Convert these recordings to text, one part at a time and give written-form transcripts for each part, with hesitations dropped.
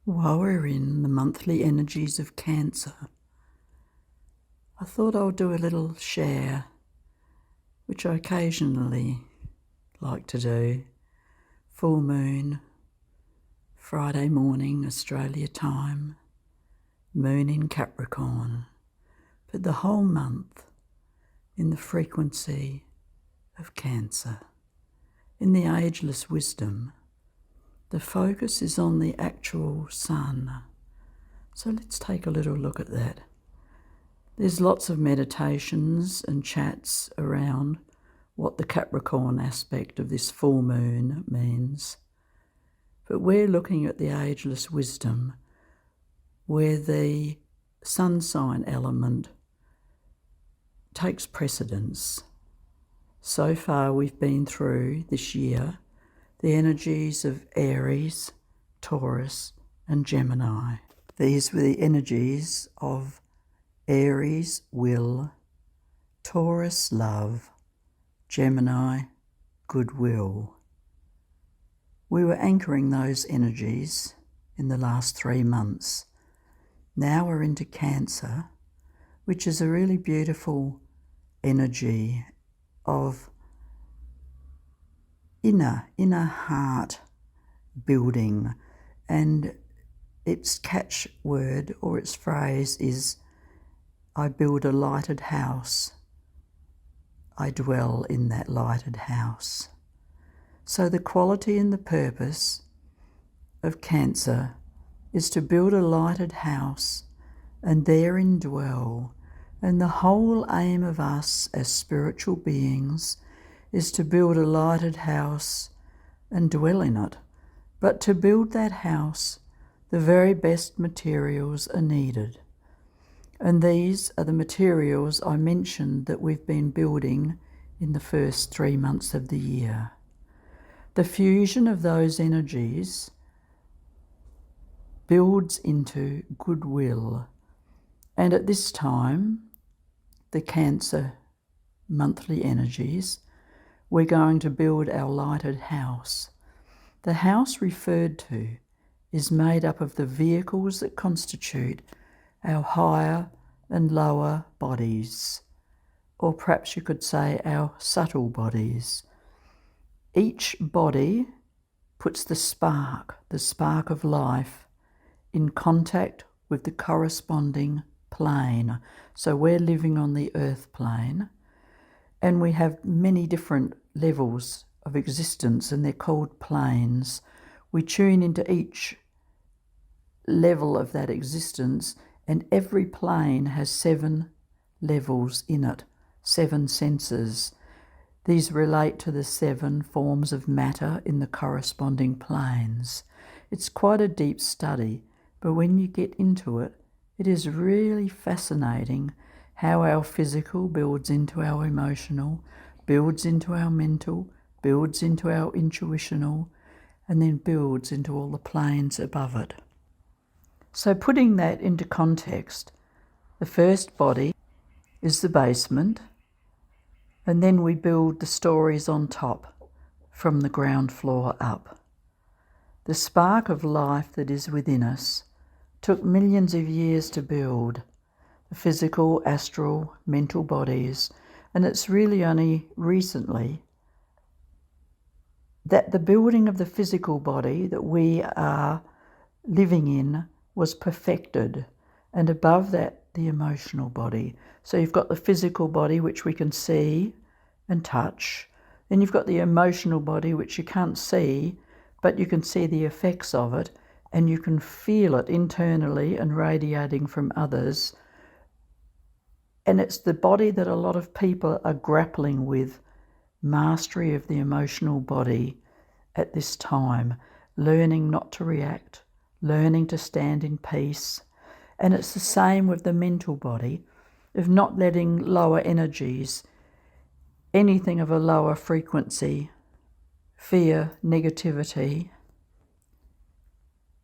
While we're in the monthly energies of Cancer, I thought I'll do a little share, which I occasionally like to do. Full moon, Friday morning, Australia time, moon in Capricorn, but the whole month in the frequency of Cancer. In the Ageless Wisdom, the focus is on the actual sun. So let's take a little look at that. There's lots of meditations and chats around what the Capricorn aspect of this full moon means. But we're looking at the Ageless Wisdom, where the sun sign element takes precedence. So far we've been through this year the energies of Aries, Taurus and Gemini. These were the energies of Aries, will, Taurus, love, Gemini, goodwill. We were anchoring those energies in the last 3 months. Now we're into Cancer, which is a really beautiful energy of inner heart building, and its catchword or its phrase is, I build a lighted house, I dwell in that lighted house. So the quality and the purpose of Cancer is to build a lighted house and therein dwell. And the whole aim of us as spiritual beings is to build a lighted house and dwell in it. But to build that house, the very best materials are needed. And these are the materials I mentioned that we've been building in the first 3 months of the year. The fusion of those energies builds into goodwill. And at this time, the Cancer monthly energies, we're going to build our lighted house. The house referred to is made up of the vehicles that constitute our higher and lower bodies, or perhaps you could say our subtle bodies. Each body puts the spark of life, in contact with the corresponding plane. So we're living on the earth plane, and we have many different levels of existence, and they're called planes. We tune into each level of that existence, and every plane has 7 levels in it, 7 senses. These relate to the 7 forms of matter in the corresponding planes. It's quite a deep study, but when you get into it, it is really fascinating how our physical builds into our emotional, builds into our mental, builds into our intuitional, and then builds into all the planes above it. So putting that into context, the first body is the basement, and then we build the stories on top from the ground floor up. The spark of life that is within us took millions of years to build, the physical, astral, mental bodies, and it's really only recently that the building of the physical body that we are living in was perfected, and above that the emotional body. So you've got the physical body, which we can see and touch, then you've got the emotional body, which you can't see, but you can see the effects of it, and you can feel it internally and radiating from others. And it's the body that a lot of people are grappling with, mastery of the emotional body at this time, learning not to react, learning to stand in peace. And it's the same with the mental body, of not letting lower energies, anything of a lower frequency, fear, negativity,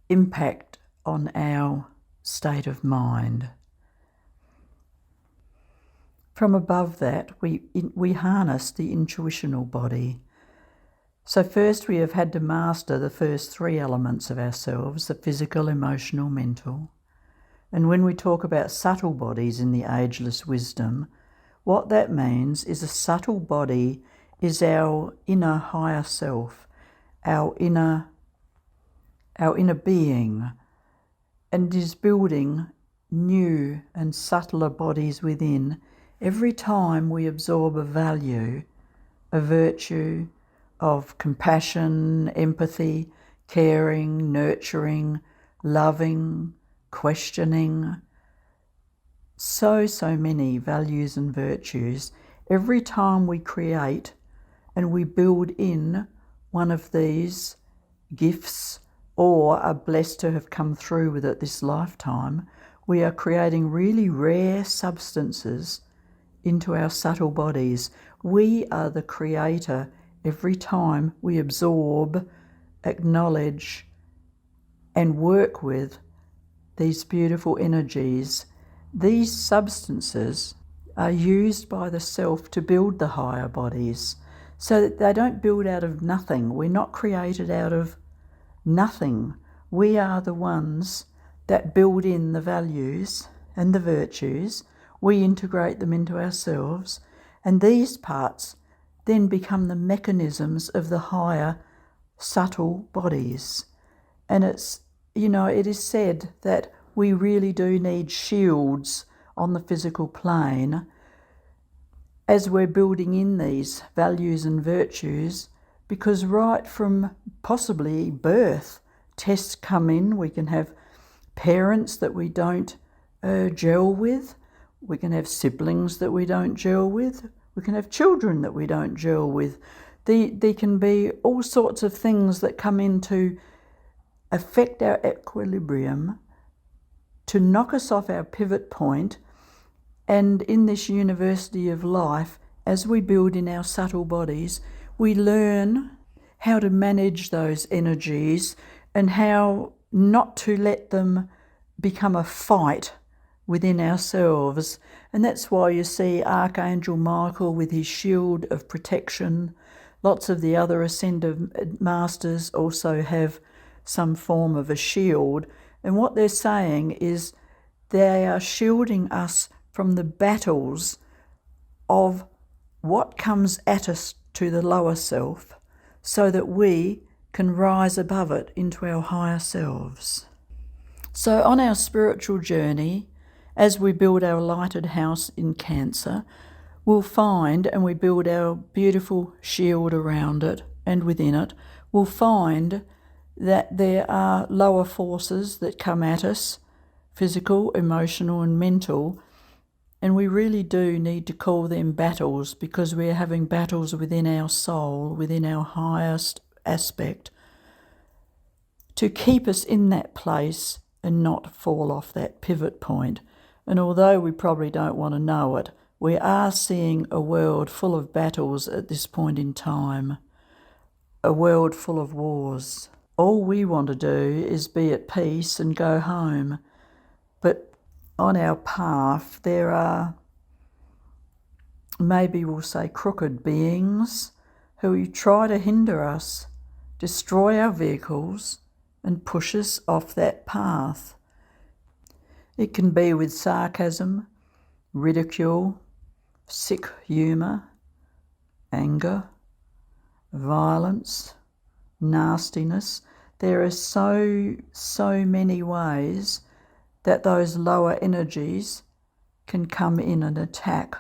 impact on our state of mind. From above that, we harness the intuitional body. So first we have had to master the first three elements of ourselves, the physical, emotional, mental. And when we talk about subtle bodies in the Ageless Wisdom, what that means is a subtle body is our inner higher self, our inner being, and is building new and subtler bodies within every time we absorb a value, a virtue of compassion, empathy, caring, nurturing, loving, questioning. So many values and virtues. Every time we create and we build in one of these gifts or are blessed to have come through with it this lifetime, we are creating really rare substances into our subtle bodies. We are the creator every time we absorb, acknowledge, and work with these beautiful energies. These substances are used by the self to build the higher bodies, so that they don't build out of nothing. We're not created out of nothing. We are the ones that build in the values and the virtues. We integrate them into ourselves, and these parts then become the mechanisms of the higher subtle bodies. And it's, it is said that we really do need shields on the physical plane as we're building in these values and virtues, because right from possibly birth, tests come in. We can have parents that we don't gel with. We can have siblings that we don't gel with. We can have children that we don't gel with. There can be all sorts of things that come in to affect our equilibrium, to knock us off our pivot point. And in this university of life, as we build in our subtle bodies, we learn how to manage those energies and how not to let them become a fight within ourselves. And that's why you see Archangel Michael with his shield of protection. Lots of the other ascended masters also have some form of a shield. And what they're saying is they are shielding us from the battles of what comes at us to the lower self, so that we can rise above it into our higher selves. So on our spiritual journey, as we build our lighted house in Cancer, we'll find, and we build our beautiful shield around it and within it, we'll find that there are lower forces that come at us, physical, emotional and mental, and we really do need to call them battles, because we're having battles within our soul, within our highest aspect, to keep us in that place and not fall off that pivot point. And although we probably don't want to know it, we are seeing a world full of battles at this point in time, a world full of wars. All we want to do is be at peace and go home. But on our path, there are, maybe we'll say, crooked beings who try to hinder us, destroy our vehicles, and push us off that path. It can be with sarcasm, ridicule, sick humour, anger, violence, nastiness. There are so many ways that those lower energies can come in and attack.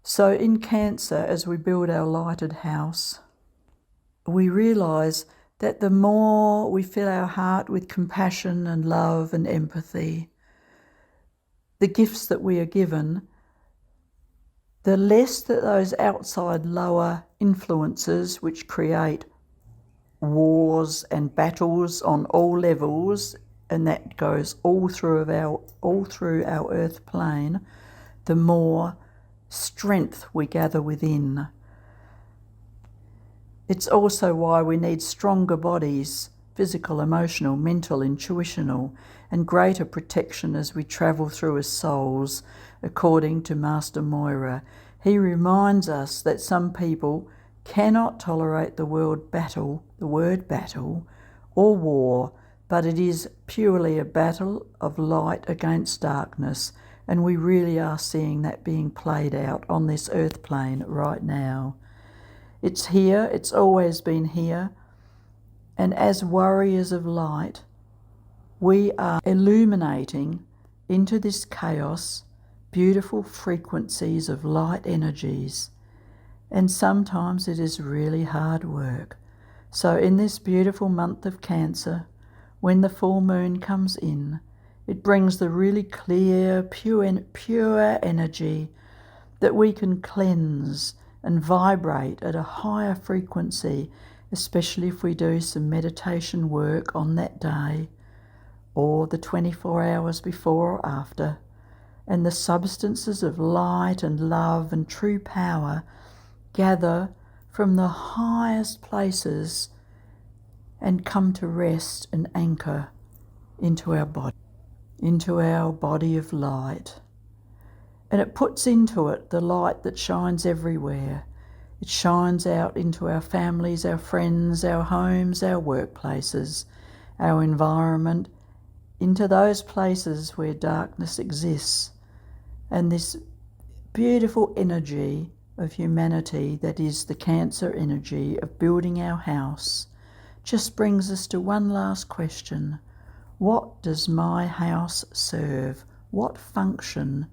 So in Cancer, as we build our lighted house, we realise that the more we fill our heart with compassion and love and empathy, the gifts that we are given, the less that those outside lower influences which create wars and battles on all levels, and that goes all through our earth plane, the more strength we gather within. It's also why we need stronger bodies, physical, emotional, mental, intuitional, and greater protection as we travel through as souls, according to Master Moira. He reminds us that some people cannot tolerate the word battle, or war, but it is purely a battle of light against darkness, and we really are seeing that being played out on this earth plane right now. It's here, it's always been here, and as warriors of light, we are illuminating into this chaos beautiful frequencies of light energies, and sometimes it is really hard work. So in this beautiful month of Cancer, when the full moon comes in, it brings the really clear, pure energy that we can cleanse and vibrate at a higher frequency, especially if we do some meditation work on that day or the 24 hours before or after. And the substances of light and love and true power gather from the highest places and come to rest and anchor into our body of light. And it puts into it the light that shines everywhere. It shines out into our families, our friends, our homes, our workplaces, our environment, into those places where darkness exists. And this beautiful energy of humanity that is the Cancer energy of building our house just brings us to one last question. What does my house serve? What function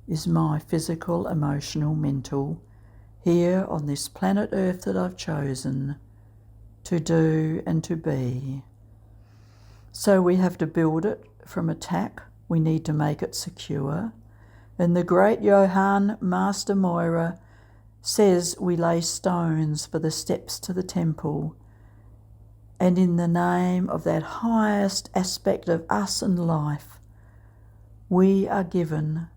is my physical, emotional, mental here on this planet Earth that I've chosen to do and to be? So we have to build it from attack. We need to make it secure. And the great Johann Master Moira says we lay stones for the steps to the temple. And in the name of that highest aspect of us and life, we are given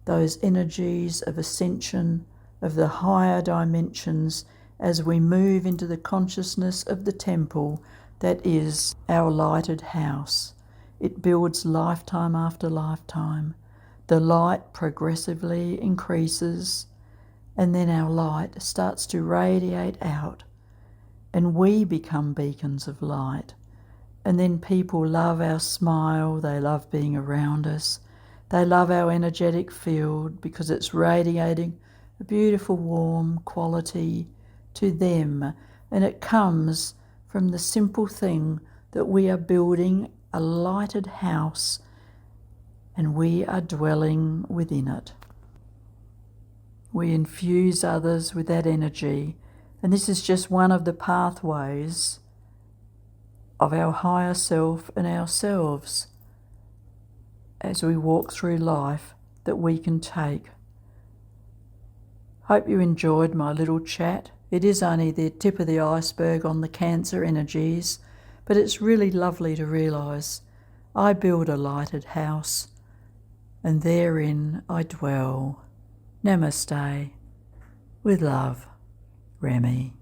those energies of ascension, of the higher dimensions, as we move into the consciousness of the temple that is our lighted house. It builds lifetime after lifetime. The light progressively increases, and then our light starts to radiate out, and we become beacons of light. And then people love our smile, they love being around us, they love our energetic field because it's radiating a beautiful warm quality to them. And it comes from the simple thing that we are building a lighted house and we are dwelling within it. We infuse others with that energy, and this is just one of the pathways of our higher self and ourselves as we walk through life that we can take. Hope you enjoyed my little chat. It is only the tip of the iceberg on the Cancer energies, but it's really lovely to realise I build a lighted house and therein I dwell. Namaste. With love, Remi.